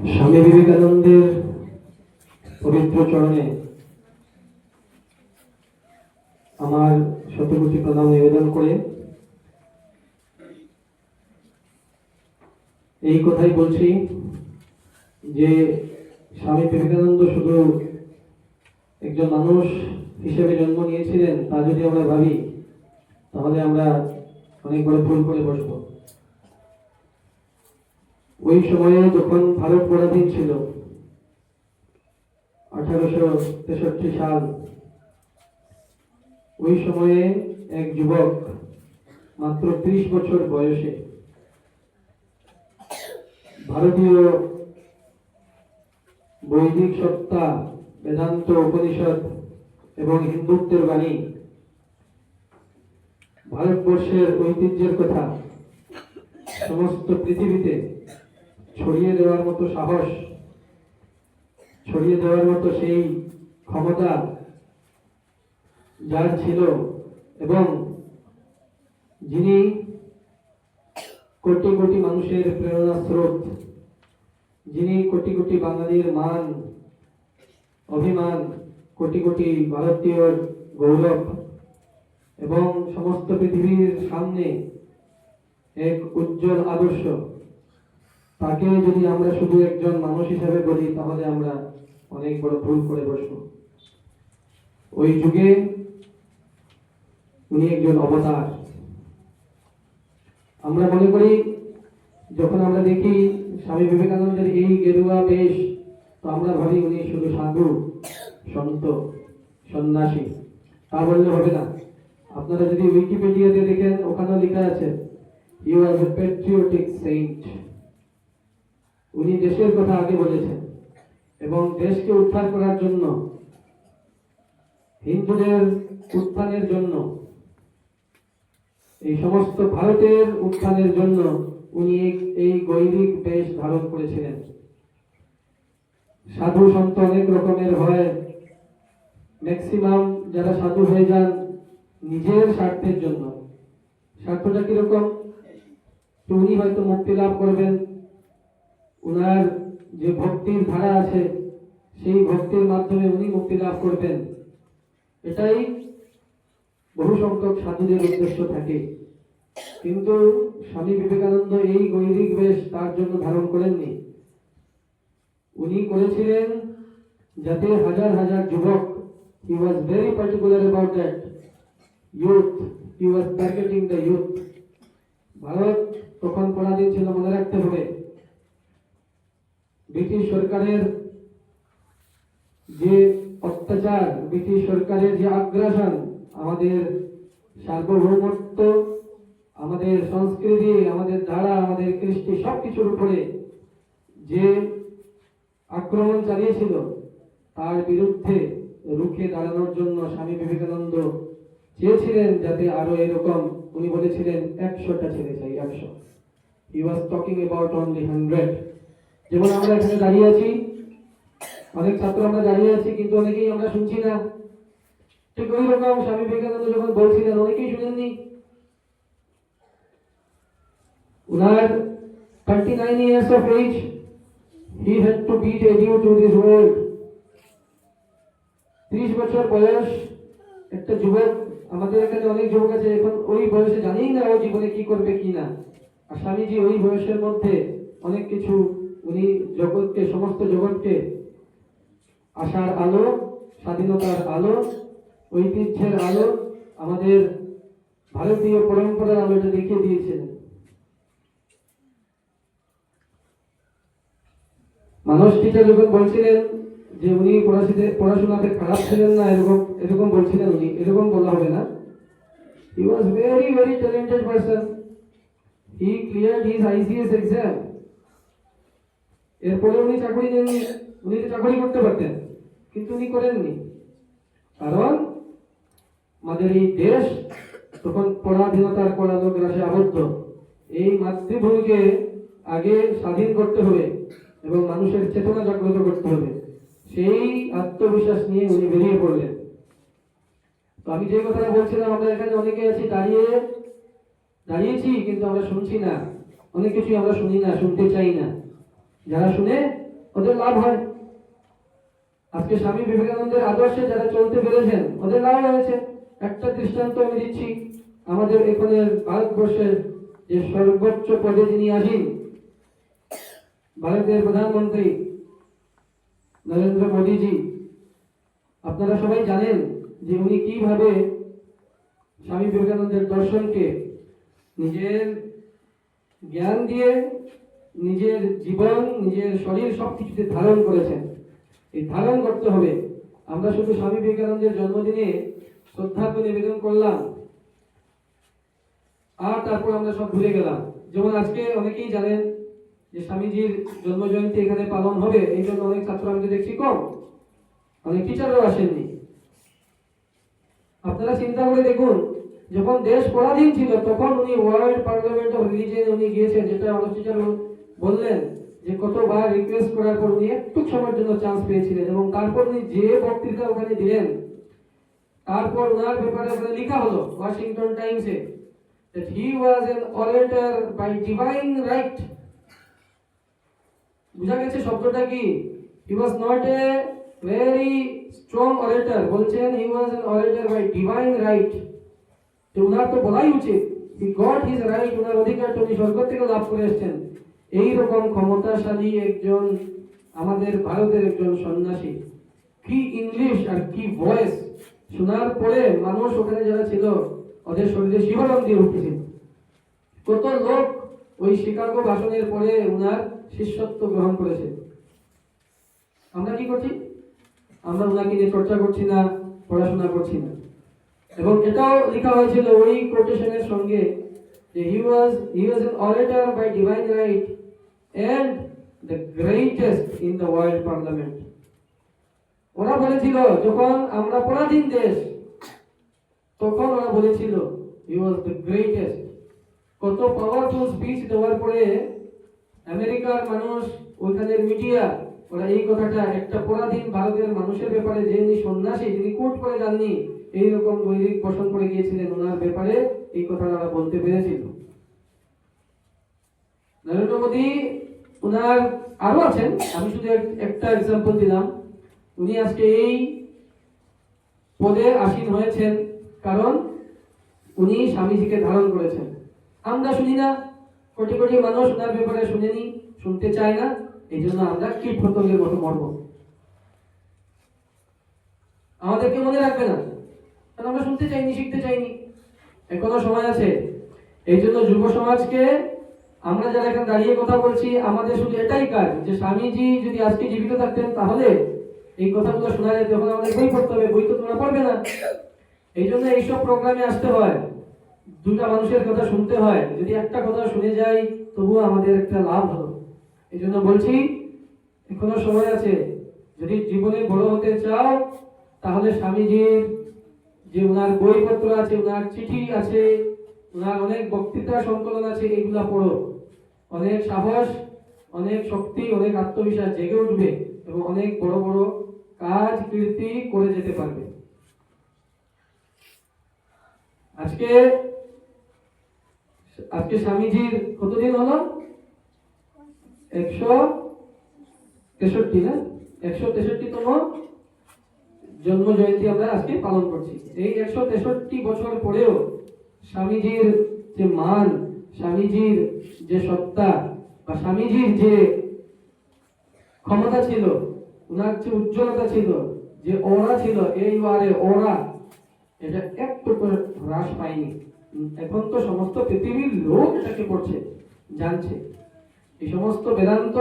স্বামী বিবেকানন্দের পবিত্র চরণে আমার শতকোটি প্রণাম নিবেদন করে এই কথাই বলছি যে স্বামী বিবেকানন্দ শুধু একজন মানুষ হিসেবে জন্ম নিয়েছিলেন তা যদি আমরা ভাবি তাহলে আমরা অনেক বড় ভুল করে বসব। ওই সময়ে যখন ভারত পরাধীন ছিল 1863 সাল, ওই সময়ে এক যুবক মাত্র 30 বছর বয়সে ভারতীয় বৈদিক সত্তা, বেদান্ত, উপনিষদ এবং হিন্দুত্বের বাণী, ভারতবর্ষের ঐতিহ্যের কথা সমস্ত পৃথিবীতে ছড়িয়ে দেওয়ার মতো সাহস, ছড়িয়ে দেওয়ার মতো সেই ক্ষমতা যার ছিল, এবং যিনি কোটি কোটি মানুষের প্রেরণা স্রোত, যিনি কোটি কোটি বাঙালির মান, অভিমান, কোটি কোটি ভারতীয়র গৌরব এবং সমস্ত পৃথিবীর সামনে এক উজ্জ্বল আদর্শ, তাকে যদি আমরা শুধু একজন মানুষ হিসেবে বলি তাহলে আমরা অনেক বড় ভুল করে বসব। ওই যুগে উনি একজন অবতার। আমরা মনে করি যখন আমরা দেখি স্বামী বিবেকানন্দের এই গেরুয়া বেশ, তো আমরা ভাবি উনি শুধু সাধু, সন্ত, সন্ন্যাসী। তা বললে হবে না। আপনারা যদি উইকিপিডিয়াতে দেখেন, ওখানেও লেখা আছে he was a patriotic saint। উনি দেশের কথা আগে বলেছেন এবং দেশকে উদ্ধার করার জন্য, হিন্দুদের উত্থানের জন্য, এই সমস্ত ভারতের উত্থানের জন্য উনি এই গৈরিক বেশ ধারণ করেছিলেন। সাধু সন্ত অনেক রকমের হয়, ম্যাক্সিমাম যারা সাধু হয়ে যান নিজের স্বার্থের জন্য। স্বার্থটা কিরকম? উনি হয়তো মুক্তি লাভ করবেন, উনার যে ভক্তির ধারা আছে সেই ভক্তির মাধ্যমে উনি মুক্তি লাভ করবেন, এটাই বহু সংখ্যক সাধুদের উদ্দেশ্য থাকে। কিন্তু স্বামী বিবেকানন্দ এই গৈরিক বেশ তার জন্য ধারণ করেননি। উনি করেছিলেন যাতে হাজার হাজার যুবক, he was very particular about that youth, he was targeting the youth। Bharat তখন পরাধীন ছিল, মনে রাখতে হবে। ব্রিটিশ সরকারের যে অত্যাচার, ব্রিটিশ সরকারের যে আগ্রাসন, আমাদের সার্বভৌমত্ব, আমাদের সংস্কৃতি, আমাদের ধারা, আমাদের কৃষ্টি সবকিছুর উপরে যে আক্রমণ চালিয়েছিল, তার বিরুদ্ধে রুখে দাঁড়ানোর জন্য স্বামী বিবেকানন্দ চেয়েছিলেন যাতে আরো এরকম, উনি বলেছিলেন 100টা ছেলে চাই, 100। he was talking about only 100। যেমন আমরা এখানে দাঁড়িয়ে আছি, অনেক ছাত্র আমরা দাঁড়িয়ে আছি, কিন্তু অনেকেই আমরা শুনছি না। ঠিক ওই রকম স্বামী বিবেকানন্দ যখন বলছিলেন অনেকেই শুনেননি। উনার 39 years of age, he had to bid adieu to this world। 30 বছর বয়স একটা যুবক, আমাদের এখানে অনেক যুবক আছে এখন ওই বয়সে জানেই না ও জীবনে কি করবে কি না। আর স্বামীজি ওই বয়সের মধ্যে অনেক কিছু, উনি জগৎকে, সমস্ত জগৎকে আশার আলো, স্বাধীনতার আলো, ঐতিহ্যের আলো, আমাদের ভারতীয় পরম্পরার আলোটা দেখিয়ে দিয়েছিলেন। মানস টিচার যখন বলছিলেন যে উনি পড়াশোনাতে খারাপ ছিলেন না, এরকম বলছিলেন উনি, এরকম বলা হবে না। he was very very talented person, he cleared his ICS exam। এরপরে উনি চাকরি নেননি, উনি তো চাকরি করতে পারতেন কিন্তু উনি করেননি, কারণ আমাদের এই দেশ তখন পরাধীনতার করালো গ্রাসে আবদ্ধ। এই মাতৃভূমিকে আগে স্বাধীন করতে হবে এবং মানুষের চেতনা জাগ্রত করতে হবে, সেই আত্মবিশ্বাস নিয়ে উনি বেরিয়ে পড়লেন। তো আমি যে কথাটা বলছিলাম, আমরা এখানে অনেকে আছি দাঁড়িয়েছি কিন্তু আমরা শুনছি না, অনেক কিছুই আমরা শুনি না, শুনতে চাই না। যারা শুনে ওদের লাভ হয়। আজকে স্বামী বিবেকানন্দের আদর্শে যারা চলতে পেরেছেন ওদের লাভ হয়েছে। একটা দৃষ্টান্ত আমি দিচ্ছি, আমাদের এখানে ভারতবর্ষের যে সর্বোচ্চ পদে যিনি আসীন, ভারতের প্রধানমন্ত্রী নরেন্দ্র মোদীজি, আপনারা সবাই জানেন যে উনি কিভাবে স্বামী বিবেকানন্দের দর্শনকে নিজের জ্ঞান দিয়ে, নিজের জীবন, নিজের শরীর সবকিছুতে ধারণ করেছেন। এই ধারণ করতে হবে। আমরা শুধু স্বামী বিবেকানন্দের জন্মদিনে শ্রদ্ধার্ঘ নিবেদন করলাম আর তারপর আমরা সব ভুলে গেলাম। যেমন আজকে অনেকেই জানেন যে স্বামীজির জন্ম জয়ন্তী এখানে পালন হবে, এই জন্য অনেক ছাত্র আমি দেখছি কম, অনেক টিচারও আসেননি। আপনারা চিন্তা করে দেখুন, যখন দেশ পরাধীন ছিল তখন উনি ওয়ার্ল্ড পার্লামেন্ট অফ রিলিজিয়ন উনি গিয়েছেন, যেটা আমার টিচার বললেন যে কতবার রিকোয়েস্ট করার পর উনি একটু সময়ের জন্য চান্স পেয়েছিলেন, এবং তারপর উনি যে বক্তৃতা ওখানে দিলেন, তারপর ওনার ব্যাপারে ওখানে লেখা হলো Washington টাইমসে that he was an orator by divine right। বুঝা গেছে শব্দটা কি? he was not a very strong orator, বলছেন he was an orator by divine right। তো ওনার তো বলাই উচিত he got his right, ওনার অধিকারটা উনি স্বর্গ থেকে লাভ করে এসেছেন। এইরকম ক্ষমতাশালী একজন আমাদের ভারতের একজন সন্ন্যাসী, কি ইংলিশ আর কি ভয়েস, শোনার পরে মানুষ ওখানে যারা ছিল ওদের শরীরে শিহরণ দিয়ে উঠেছিল। কত লোক ওই শিকাগো ভাষণের পরে ওনার শিষ্যত্ব গ্রহণ করেছে। আমরা কি করছি? আমরা ওনাকে নিয়ে চর্চা করছি না, পড়াশোনা করছি না। এবং এটাও লেখা হয়েছিল ওই কোটেশনের সঙ্গে যে he was an orator by divine right and the greatest in the world parliament। ওরা বলেছিল যখন আমরা পরাধীন দেশ তখন ওরা বলেছিল he was the greatest। কত পাওয়ারফুল স্পিচ দেওয়ার পরে আমেরিকার মানুষ, ওইখানের মিডিয়া, ওরা এই কথাটা একটা পরাধীন ভারতের মানুষের ব্যাপারে, যে উনি সন্ন্যাসী, যিনি কোট করে যাননি, এইরকম বৈদিক পোষণ করে গিয়েছিলেন, ওনার ব্যাপারে এই কথাটা ওরা বলতে পেরেছিল। নরেন্দ্র মোদী ওনার আরো আছেন, আমি শুধু একটা এক্সাম্পল দিলাম। উনি আজকে এই পদে আসীন হয়েছেন কারণ উনি স্বামীজিকে ধারণ করেছেন। আমরা শুনি না, কোটি কোটি মানুষ ওনার ব্যাপারে শুনেনি, শুনতে চায় না, এই জন্য আমরা কীট পতঙ্গের মতো মরব। আমাদেরকে মনে রাখবে না কারণ আমরা শুনতে চাইনি, শিখতে চাইনি। এখনো সময় আছে। এই জন্য যুব সমাজকে আমরা যারা এখানে দাঁড়িয়ে কথা বলছি, আমাদের শুধু এটাই কাজ যে স্বামীজি যদি আজকে জীবিত থাকতেন তাহলে এই কথাগুলো শোনা যেত। তখন আমাদের বই পড়তে হবে, বই তো তোমরা পড়বে না। এই জন্য এইসব প্রোগ্রামে আসতে হয়, দুটা মানুষের কথা শুনতে হয়। যদি একটা কথা শুনে যাই তবুও আমাদের একটা লাভ হলো। এই জন্য বলছি এখনো সময় আছে। যদি জীবনে বড় হতে চাও তাহলে স্বামীজির যে ওনার বইপত্র আছে, ওনার চিঠি আছে, ওনার অনেক বক্তৃতা সংকলন আছে, এগুলা পড়ো। অনেক সাহস, অনেক শক্তি, অনেক আত্মবিশ্বাস জেগে উঠবে এবং অনেক বড় বড় কাজ কীর্তি করে যেতে পারবে। আজকে স্বামীজির কতদিন হলো? 163 না? 163তম জন্ম জয়ন্তী আমরা আজকে পালন করছি। এই 163 বছর পরেও স্বামীজির যে মান, স্বামীজির যে সত্তা বা স্বামীজির যে ক্ষমতা ছিল, ওনার যে উজ্জ্বলতা ছিল, যে ওরা ছিল, এই বারে ওরা, এটা একটু হ্রাস পায়নি। এখন তো সমস্ত পৃথিবীর লোক এটাকে পড়ছে, জানছে। এই সমস্ত বেদান্ত,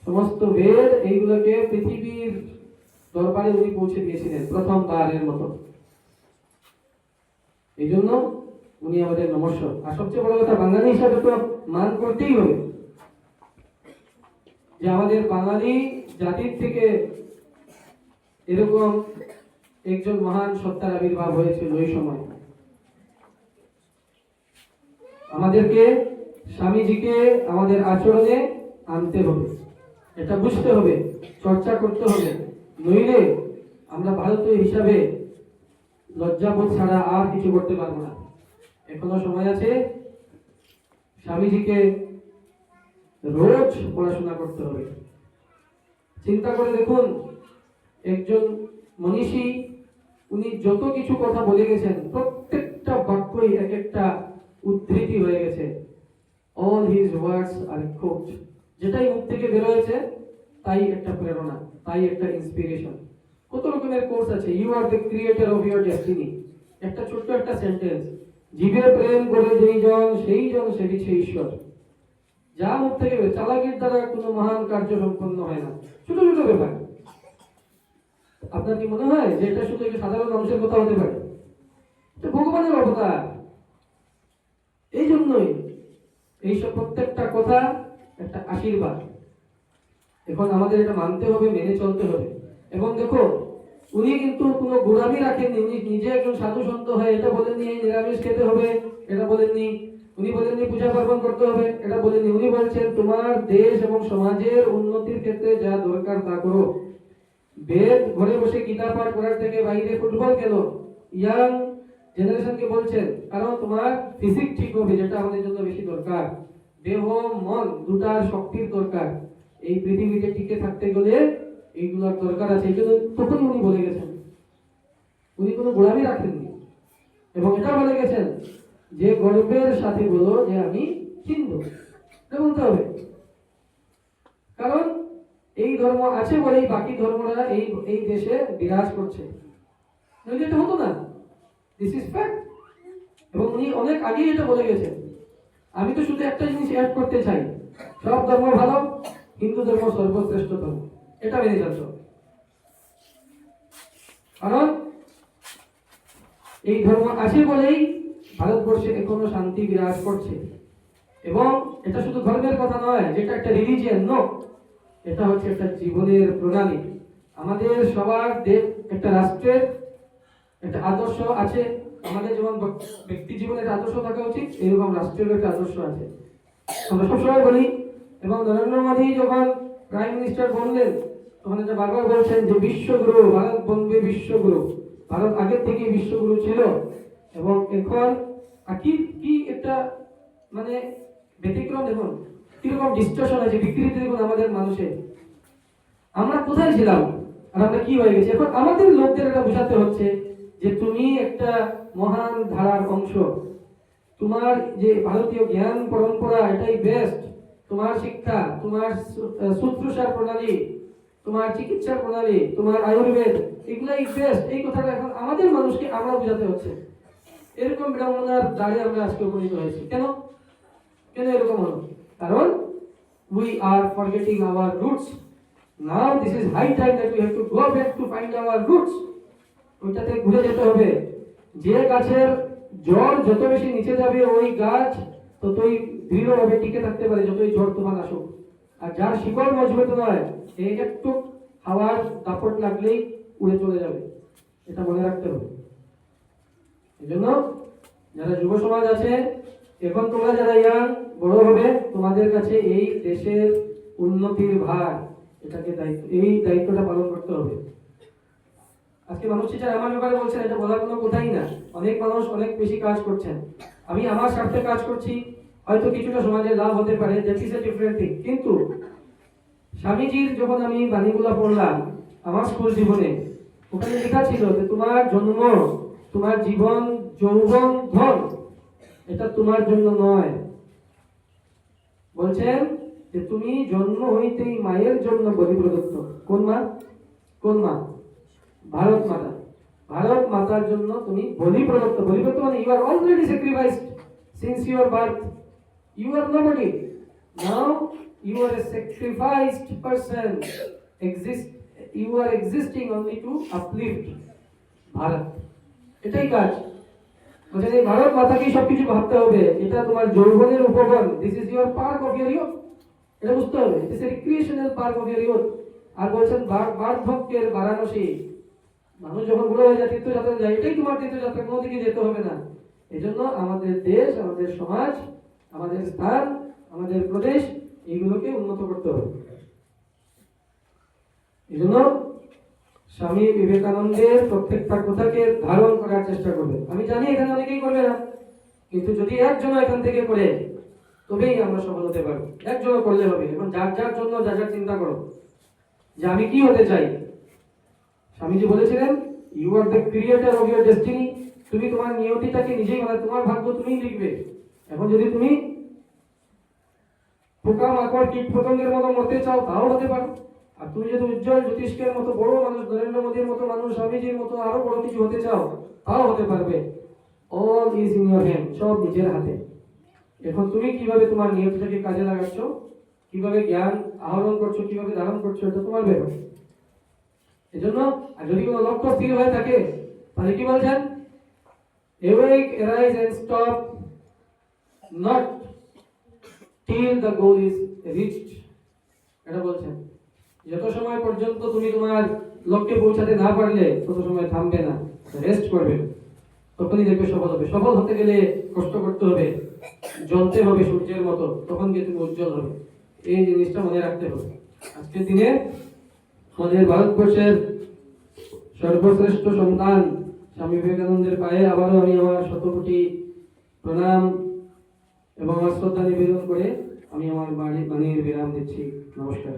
সমস্ত বেদ, এইগুলোকে পৃথিবীর দরবারে উনি পৌঁছে দিয়েছিলেন প্রথমবারের মতো। এই জন্য উনি আমাদের নমস্য। আর সবচেয়ে বড় কথা, বাঙালি হিসাবে তো মান করতেই হবে যে আমাদের বাঙালি জাতির থেকে এরকম একজন মহান সত্তার আবির্ভাব হয়েছিল ওই সময়। আমাদেরকে স্বামীজিকে আমাদের আচরণে আনতে হবে, এটা বুঝতে হবে, চর্চা করতে হবে। নইলে আমরা ভারতীয় হিসাবে লজ্জাবোধ ছাড়া আর কিছু করতে পারবো না। এখনো সময় আছে। স্বামীজিকে রোজ পড়াশোনা করতে হবে। চিন্তা করে দেখুন, একজন মনীষী উনি যত কিছু কথা বলে গেছেন প্রত্যেকটা বাক্যই এক একটা উদ্ধৃতি হয়ে গেছে। অল হিজ ওয়ার্ডস আর কোট, যেটাই মুখ থেকে বের হয়েছে তাই একটা প্রেরণা, তাই একটা ইন্সপিরেশন। কত রকমের কোর্স আছে, you are the creator of your destiny, একটা ছোট্ট একটা সেন্টেন্স, জীবে প্রেম করে যেই জন সেই জন সেবিছে ঈশ্বর। যা মুখ থেকে বের, চালাকির দ্বারা কোনো মহান কার্য সম্পন্ন হয় না, ছোট ছোট ব্যাপার। আপনার কি মনে হয় যে এটা শুধু একটা সাধারণ মানুষের কথা হতে পারে? এটা ভগবানের অবতার। এই জন্যই এইসব প্রত্যেকটা কথা একটা আশীর্বাদ। এখন আমাদের এটা মানতে হবে, মেনে চলতে হবে। এবং দেখো, উনি কিন্তু কোনো গোড়ামি রাখেননি। উনি নিজে একজন সাধু সন্ত হয় এটা বলেননি নিরামিষ খেতে হবে, এটা বলেননি। উনি বলেননি পূজা পার্বণ করতে হবে, এটা বলেননি। উনি বলছেন তোমার দেশ এবং সমাজের উন্নতির ক্ষেত্রে যা দরকার তা করো। বেদ ঘরে বসে গীতা পাঠ করার থেকে বাইরে ফুটবল খেলো। ইয়াং জেনারেশনকে বলছেন কারণ তোমার ফিজিক ঠিক হবে, যেটা আমাদের জন্য বেশি দরকার। দেহ মন দুটার শক্তির দরকার। এই পৃথিবীতে টিকে থাকতে গেলে এইগুলোর দরকার আছে। এই জন্য তখনই উনি বলে গেছেন, উনি কোনো গোলামি রাখেননি। এবং এটা বলে গেছেন যে গর্বের সাথে বলো যে আমি হিন্দু, এটা বলতে হবে। কারণ এই ধর্ম আছে বলেই বাকি ধর্মরা এই এই দেশে বিরাজ করছে, নইলে এটা হতো না। This is fact. এবং উনি অনেক আগেই এটা বলে গেছেন। আমি তো শুধু একটা জিনিস অ্যাড করতে চাই, সব ধর্ম ভালো, হিন্দু ধর্ম সর্বশ্রেষ্ঠ ধর্ম, এটা মেনে চলতে হবে। কারণ এই ধর্ম আছে বলেই ভারতবর্ষে এখনো শান্তি বিরাজ করছে। এবং এটা শুধু ধর্মের কথা নয়, যেটা একটা রিলিজিয়ান, নো, এটা হচ্ছে একটা জীবনের প্রণালী। আমাদের সবার দেশ, একটা রাষ্ট্রের একটা আদর্শ আছে। আমাদের যেমন ব্যক্তি জীবনের একটা আদর্শ থাকা উচিত, এরকম রাষ্ট্রের একটা আদর্শ আছে। আমরা সবসময় বলি, এবং নরেন্দ্র মোদী যখন প্রাইম মিনিস্টার বললেন তখন এটা বারবার বলছেন যে বিশ্বগুরু, ভারত বনবে বিশ্বগুরু। ভারত আগের থেকে বিশ্বগুরু ছিল। এবং এখন কি কি একটা মানে ব্যতিক্রম দেখুন, কিরকম ডিস্টর্শন আছে, বিকৃতি দেখুন আমাদের মানুষের। আমরা কোথায় ছিলাম আর আমরা কি হয়ে গেছি? এখন আমাদের লোকদের এটা বোঝাতে হচ্ছে যে তুমি একটা মহান ধারার অংশ। তোমার যে ভারতীয় জ্ঞান পরম্পরা এটাই বেস্ট। তোমার শিক্ষা, তোমার শুশ্রূষার প্রণালী, তোমার চিকিৎসার প্রণালী, তোমার আয়ুর্বেদ, এগুলাই বেস্ট। এই কথাটা এখন আমাদের মানুষকে আমরা বোঝাতে হচ্ছে। এরকম ব্রাহ্মণার দ্বারে আমরা আজকে উপনীত হয়েছি। কেন কেন এরকম হলো? কারণ we are forgetting our roots. Now this is high time that we have to go back to find our roots. ওইটাতে ঘুরে যেতে হবে। যে গাছের জড় যত বেশি নিচে যাবে ওই গাছ ততই দৃঢ়ভাবে টিকে থাকতে পারে, যতই ঝড় তুফান আসুক। আর যার শিকড় মজবুত নয়, এই একটু হাওয়ার দাপট লাগলেই উড়ে চলে যাবে। এটা মনে রাখতে হবে। এজন্য যারা যুব সমাজ আছে, এখন তোমরা যারা ইয়াং বড় হবে, তোমাদের কাছে এই দেশের উন্নতির ভার, এটাকে এই দায়িত্বটা পালন করতে হবে। আজকে মানুষ টিচার আমার ব্যাপারে বলছেন, এটা বলার কোনো কথাই না। অনেক মানুষ অনেক বেশি কাজ করছেন, আমি আমার স্বার্থে কাজ করছি, হয়তো কিছুটা সমাজে লাভ হতে পারে, that is a different thing. কিন্তু স্বামীজির যখন আমি বাণীগুলো পড়লাম আমার স্কুল জীবনে, ওখানে লেখা ছিল যে তোমার জন্ম, তোমার জীবন, যৌবন, ধন, এটা তোমার জন্য নয়। বলছেন যে তুমি জন্ম হইতেই মায়ের জন্য বলি প্রদত্ত। কোন মা? কোন মা? ভারত মাতা। ভারত মাতার জন্য তুমি বলি প্রদত্ত। বলি প্রদত্ত মানে you are already sacrificed since your birth. You are nobody, now you are a sacrificed person. You are existing only to uplift Bharat. এটাই কাজ। বলছেন এই ভারত মাতাকেই সবকিছু ভাবতে হবে। এটা তোমার যৌবনের উপবন, this is your park of your youth, এটা বুঝতে হবে। This is recreational park of your youth. আর বলছেন বার্ধক্যের বারাণসী, মানুষ যখন বুড়ো হয়ে যায় তীর্থযাত্রা যায়, এটাই তোমার তীর্থযাত্রা, কোনো দিকে যেতে হবে না। এই জন্য আমাদের দেশ, আমাদের সমাজ, আমাদের স্থান, আমাদের প্রদেশ, এইগুলোকে উন্নত করতে হবে। এই জন্য স্বামী বিবেকানন্দের প্রত্যেকটা কথাকে ধারণ করার চেষ্টা করবে। আমি জানি এখানে অনেকেই করবে না, কিন্তু যদি একজন এখান থেকে করে তবেই আমরা সফল হতে পারবো। একজনও করলে হবে। এবং যার যার জন্য যা যা চিন্তা করো, যে আমি কি হতে চাই। স্বামীজি বলেছিলেন, you are the creator of your destiny. তুমি তোমার নিয়তিটাকে নিজেই মানে তোমার ভাগ্য তুমিই লিখবে। এখন যদি তুমি পোকা মাকড় কীট পতঙ্গের মতো মরতে চাও তাও হতে পারো, আর তুমি যদি উজ্জ্বল জ্যোতিষ্কের মতো বড় মানুষ, নরেন্দ্র মোদীর মতো মানুষ, স্বামীজির মতো আরো বড় কিছু হতে চাও তাও হতে পারবে। All is in your hand, সব নিজের হাতে। এখন তুমি কিভাবে তোমার নিয়তিটাকে কাজে লাগাচ্ছ, কিভাবে জ্ঞান আহরণ করছো, কিভাবে ধারণ করছো, এটা তোমার ব্যাপার। এজন্য আর যদি কোনো লক্ষ্য স্থির হয়ে থাকে তাহলে কি বলছেন, awake, arise and stop not till the goal is reached, এটা বলছেন। যত সময় পর্যন্ত তুমি তোমার লক্ষ্যে পৌঁছাতে না পারলে তত সময় থামবে না, রেস্ট করবে, তখনই দেখবে সফল হবে। সফল হতে গেলে কষ্ট করতে হবে, জ্বলতে হবে সূর্যের মতো, তখন গিয়ে তুমি উজ্জ্বল হবে। এই জিনিসটা মনে রাখতে হবে। আজকের দিনে আমাদের ভারতবর্ষের সর্বশ্রেষ্ঠ সন্তান স্বামী বিবেকানন্দের পায়ে আবারও আমি আমার শতকোটি প্রণাম এবং আমার শ্রদ্ধা নিবেদন করে আমি আমার বাণীর বিরাম দিচ্ছি। নমস্কার।